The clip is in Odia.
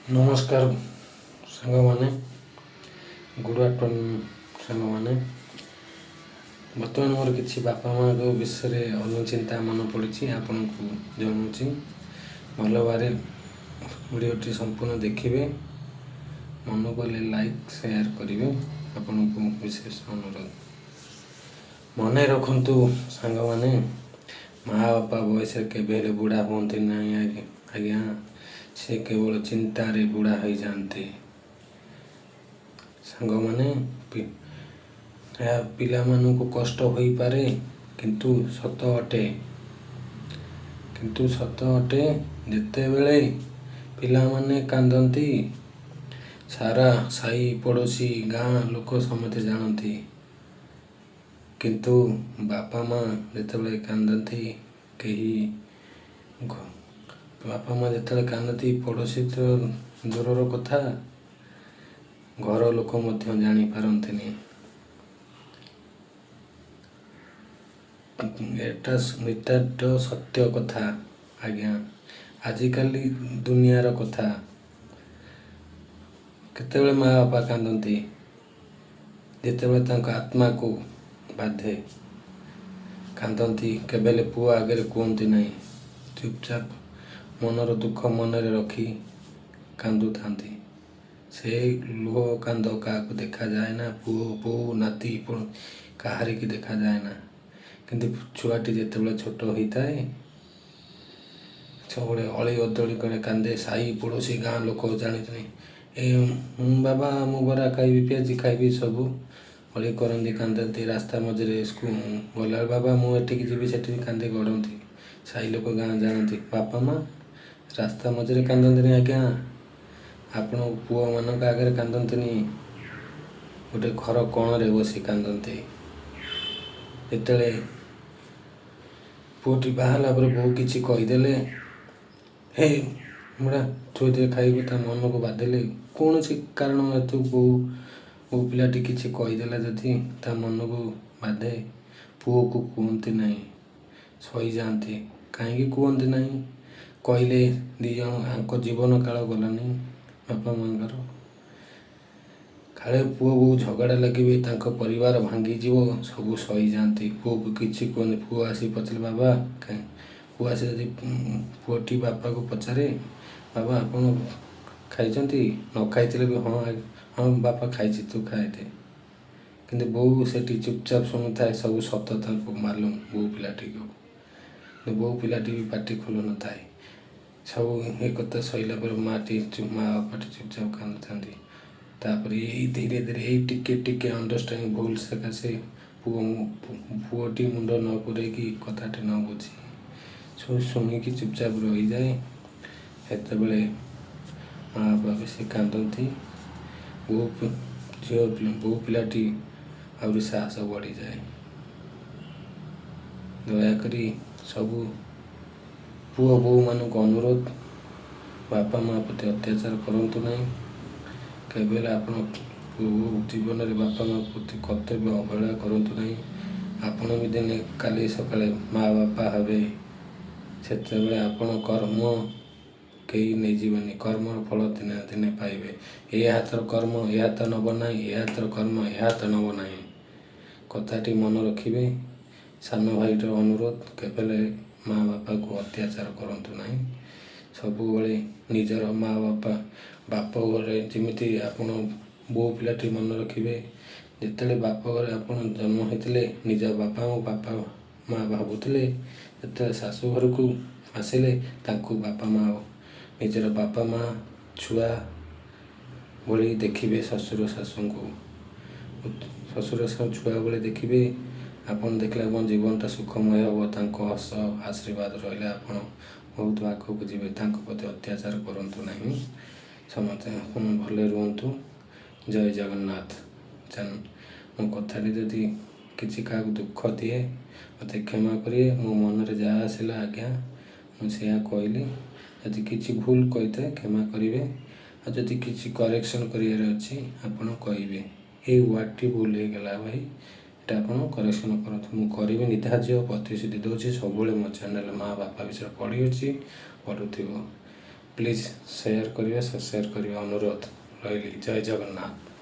ନମସ୍କାର ସାଙ୍ଗମାନେ, ଗୁଡ଼ ଆଫ୍ଟରନୁନ୍ ସାଙ୍ଗମାନେ। ବର୍ତ୍ତମାନ ମୋର କିଛି ବାପା ମାଆଙ୍କ ବିଷୟରେ ଅନୁଚିନ୍ତା ମନେ ପଡ଼ିଛି, ଆପଣଙ୍କୁ ଜଣାଉଛି। ଭଲ ଭାବରେ ଭିଡ଼ିଓଟି ସମ୍ପୂର୍ଣ୍ଣ ଦେଖିବେ, ମନ କଲେ ଲାଇକ୍ ସେୟାର କରିବେ, ଆପଣଙ୍କୁ ବିଶେଷ ଅନୁରୋଧ। ମନେ ରଖନ୍ତୁ ସାଙ୍ଗମାନେ, ମା' ବାପା ବୟସରେ କେବେ ହେଲେ ବୁଢ଼ା ହୁଅନ୍ତି ନାହିଁ ଆଜ୍ଞା। ସେ କେବଳ ଚିନ୍ତାରେ ବୁଢ଼ା ହୋଇଯାଆନ୍ତି। ସାଙ୍ଗମାନେ, ଏହା ପିଲାମାନଙ୍କୁ କଷ୍ଟ ହୋଇପାରେ, କିନ୍ତୁ ସତ ଅଟେ ଯେତେବେଳେ ପିଲାମାନେ କାନ୍ଦନ୍ତି, ସାରା ସାହି ପଡ଼ୋଶୀ ଗାଁ ଲୋକ ସମସ୍ତେ ଜାଣନ୍ତି। କିନ୍ତୁ ବାପା ମା' ଯେତେବେଳେ କାନ୍ଦନ୍ତି, ପଡ଼ୋଶୀ ତ ଦୂରର କଥା, ଘର ଲୋକ ମଧ୍ୟ ଜାଣିପାରନ୍ତିନି। ଏଟା ନିତାନ୍ତ ସତ୍ୟ କଥା ଆଜ୍ଞା। ଆଜିକାଲି ଦୁନିଆର କଥା। କେତେବେଳେ ମା' ବାପା କାନ୍ଦନ୍ତି, ଯେତେବେଳେ ତାଙ୍କ ଆତ୍ମାକୁ ବାଧେ। କାନ୍ଦନ୍ତି, କେବେହେଲେ ପୁଅ ଆଗରେ କୁହନ୍ତି ନାହିଁ। ଚୁପଚାପ ମନର ଦୁଃଖ ମନରେ ରଖି କାନ୍ଦୁଥାନ୍ତି। ସେଇ ଲୁହ କାନ୍ଦ କାହାକୁ ଦେଖାଯାଏ ନା। ପୁଅ ବୋଉ ନାତି କାହାରିକି ଦେଖାଯାଏ ନା। କିନ୍ତୁ ଛୁଆଟି ଯେତେବେଳେ ଛୋଟ ହୋଇଥାଏ, ସବୁବେଳେ ଅଳି ଅଦଳି କରି କାନ୍ଦେ। ସାହି ପଡ଼ୋଶୀ ଗାଁ ଲୋକ ଜାଣିଛନ୍ତି, ବାବା ମୁଁ ବରା ଖାଇବି, ପିଆଜି ଖାଇବି, ସବୁ ଅଳି କରନ୍ତି, କାନ୍ଦନ୍ତି। ରାସ୍ତା ମଝିରେ ଗଲା ବାବା ମୁଁ ଏଠିକି ଯିବି, ସେଠିକି କାନ୍ଦି ଗଡ଼ନ୍ତି। ସାହି ଲୋକ ଗାଁ ଜାଣନ୍ତି। ବାପା ମା' ରାସ୍ତା ମଝିରେ କାନ୍ଦନ୍ତିନି ଆଜ୍ଞା। ଆପଣ ପୁଅମାନଙ୍କ ଆଗରେ କାନ୍ଦନ୍ତିନି, ଗୋଟେ ଘର କୋଣରେ ବସି କାନ୍ଦନ୍ତି। ଯେତେବେଳେ ପୁଅଟି ବାହାହେଲା ପରେ ବୋଉ କିଛି କହିଦେଲେ, ହେ ମୁଡ଼ା ଥୋଇଦେ ଖାଇବୁ, ତା ମନକୁ ବାଧିଲେ, କୌଣସି କାରଣ ହେତୁ ବୋଉ ପିଲାଟି କିଛି କହିଦେଲା ଯଦି ତା ମନକୁ ବାଧେ, ପୁଅକୁ କୁହନ୍ତି ନାହିଁ, ସହିଯାଆନ୍ତି। କାହିଁକି କୁହନ୍ତି ନାହିଁ? କହିଲେ ଦୁଇଜଣ ଆଙ୍କ ଜୀବନ କାଳ ଗଲାନି ବାପା ମା'ଙ୍କର। କାଳେ ପୁଅ ବୋଉ ଝଗଡ଼ା ଲାଗିବେ, ତାଙ୍କ ପରିବାର ଭାଙ୍ଗିଯିବ, ସବୁ ସହିଯାଆନ୍ତି। ପୁଅକୁ କିଛି କୁହନ୍ତି। ପୁଅ ଆସି ପଚାରିଲେ ବାବା କାହିଁ, ପୁଅ ଆସି ଯଦି ପୁଅଟି ବାପାକୁ ପଚାରେ, ବାବା ଆପଣ ଖାଇଛନ୍ତି? ନ ଖାଇଥିଲେ ବି ହଁ ବାପା ଖାଇଛି, ତୁ ଖାଇଦେ। କିନ୍ତୁ ବୋଉ ସେଠି ଚୁପଚାପ ଶୁଣୁଥାଏ। ସବୁ ସତ ତାଙ୍କୁ ମାଲୁମ ବୋଉ ପିଲାଟିକୁ। ବୋଉ ପିଲାଟି ବି ପାଟି ଖୋଲୁନଥାଏ। ସବୁ ଏ କଥା ସରିଲା ପରେ ମା' ବାପାଟି ଚୁପଚାପ କାନ୍ଦୁଥାନ୍ତି। ତାପରେ ଧୀରେ ଧୀରେ ଟିକେ ଅଣ୍ଡରଷ୍ଟାଣ୍ଡିଂ ଭୁଲ ସକାଶେ ପୁଅଟି ମୁଣ୍ଡ ନ ପୁରେଇକି, କଥାଟି ନ ବୁଝି ଶୁଣିକି ଚୁପଚାପ ରହିଯାଏ। ସେତେବେଳେ ମା' ବାପା ବେଶୀ କାନ୍ଦନ୍ତି। ବୋଉ ପିଲାଟି ଆହୁରି ସାହସ ବଢ଼ିଯାଏ। ଦୟାକରି ସବୁ ପୁଅ ବୋଉମାନଙ୍କୁ ଅନୁରୋଧ, ବାପା ମା' ପ୍ରତି ଅତ୍ୟାଚାର କରନ୍ତୁ ନାହିଁ। କେବେ ହେଲେ ଆପଣ ଜୀବନରେ ବାପା ମା' ପ୍ରତି କର୍ତ୍ତବ୍ୟ ଅବହେଳା କରନ୍ତୁ ନାହିଁ। ଆପଣ ବି ଦିନେ କାଲି ସକାଳେ ମା' ବାପା ହେବେ। ସେତେବେଳେ ଆପଣ କର୍ମ କେହି ନେଇଯିବେନି। କର୍ମର ଫଳ ଦିନେ ଦିନେ ପାଇବେ। ଏ ହାତର କର୍ମ ଏ ହାତ ନେବ ନାହିଁ, ଏ ହାତର କର୍ମ ଏ ହାତ ନେବ ନାହିଁ। କଥାଟି ମନେ ରଖିବେ। ସାନ ଭାଇର ଅନୁରୋଧ, କେବେହେଲେ ମା' ବାପାକୁ ଅତ୍ୟାଚାର କରନ୍ତୁ ନାହିଁ। ସବୁବେଳେ ନିଜର ମା' ବାପ ଘରେ ଯେମିତି ଆପଣ ବୋଉ ପିଲାଟି ମନେ ରଖିବେ, ଯେତେବେଳେ ବାପ ଘରେ ଆପଣ ଜନ୍ମ ହୋଇଥିଲେ ନିଜ ବାପା ମା' ଭାବୁଥିଲେ, ଯେତେବେଳେ ଶାଶୁ ଘରକୁ ଆସିଲେ ତାଙ୍କୁ ନିଜର ବାପା ମା' ଛୁଆ ଭଳି ଦେଖିବେ। ଶ୍ୱଶୁର ଶାଶୁଙ୍କୁ ଛୁଆ ଭଳି ଦେଖିବେ। ଆପଣ ଦେଖିଲେ ଆପଣ ଜୀବନଟା ସୁଖମୟ ହେବ। ତାଙ୍କ ହସ ଆଶୀର୍ବାଦ ରହିଲେ ଆପଣ ବହୁତ ଆଗକୁ ଯିବେ। ତାଙ୍କ ପ୍ରତି ଅତ୍ୟାଚାର କରନ୍ତୁ ନାହିଁ। ସମସ୍ତେ ଆପଣ ଭଲରେ ରୁହନ୍ତୁ। ଜୟ ଜଗନ୍ନାଥ। ମୋ କଥାଟି ଯଦି କିଛି କାହାକୁ ଦୁଃଖ ଦିଏ, ମୋତେ କ୍ଷମା କରିବେ। ମୋ ମନରେ ଯାହା ଆସିଲା ଆଜ୍ଞା ମୁଁ ସେୟା କହିଲି। ଯଦି କିଛି ଭୁଲ କହିଥାଏ କ୍ଷମା କରିବେ। ଆଉ ଯଦି କିଛି କରେକ୍ସନ୍ କରିବାର ଅଛି ଆପଣ କହିବେ, ଏଇ ୱାର୍ଡ଼ଟି ଭୁଲ ହେଇଗଲା ଭାଇ, ଏଇଟା ଆପଣ କରେକ୍ସନ୍ କରନ୍ତୁ। ମୁଁ କରିବି, ପ୍ରତିଶ୍ରୁତି ଦେଉଛି। ସବୁବେଳେ ମୋ ଚ୍ୟାନେଲ୍ ମା' ବାପା ବିଷୟରେ ପଢ଼ୁଥିବ। ପ୍ଲିଜ୍ ସେୟାର କରିବେ, ସବସ୍କ୍ରାଇବ୍ କରିବା ଅନୁରୋଧ ରହିଲି। ଜୟ ଜଗନ୍ନାଥ।